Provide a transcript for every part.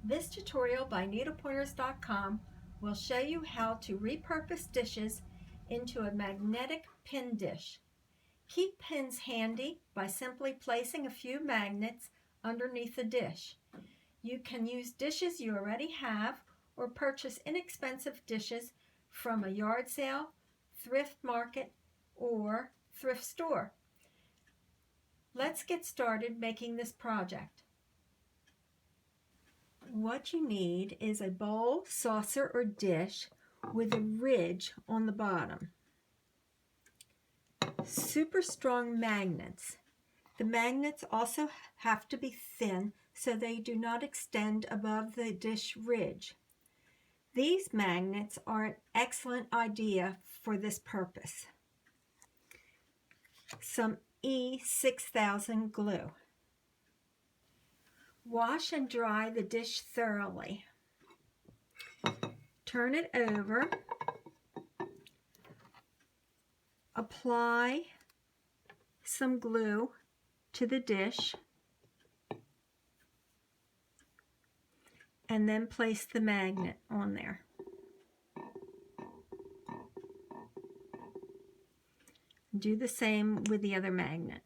This tutorial by needlepointers.com will show you how to repurpose dishes into a magnetic pin dish. Keep pins handy by simply placing a few magnets underneath the dish. You can use dishes you already have or purchase inexpensive dishes from a yard sale, thrift market, or thrift store. Let's get started making this project. What you need is a bowl, saucer, or dish with a ridge on the bottom. Super strong magnets. The magnets also have to be thin so they do not extend above the dish ridge. These magnets are an excellent idea for this purpose. Some E6000 glue. Wash and dry the dish thoroughly. Turn it over. Apply some glue to the dish and then place the magnet on there. Do the same with the other magnet.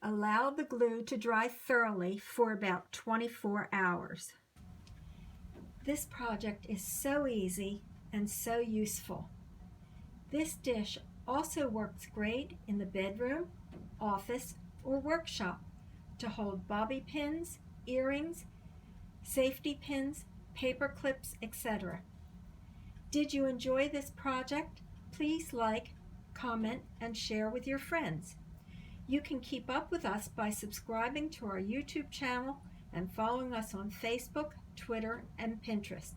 Allow the glue to dry thoroughly for about 24 hours. This project is so easy and so useful. This dish also works great in the bedroom, office, or workshop to hold bobby pins, earrings, safety pins, paper clips, etc. Did you enjoy this project? Please like, comment, and share with your friends. You can keep up with us by subscribing to our YouTube channel and following us on Facebook, Twitter, and Pinterest.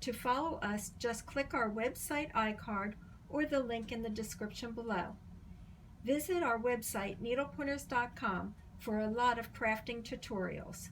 To follow us, just click our website iCard or the link in the description below. Visit our website, needlepointers.com, for a lot of crafting tutorials.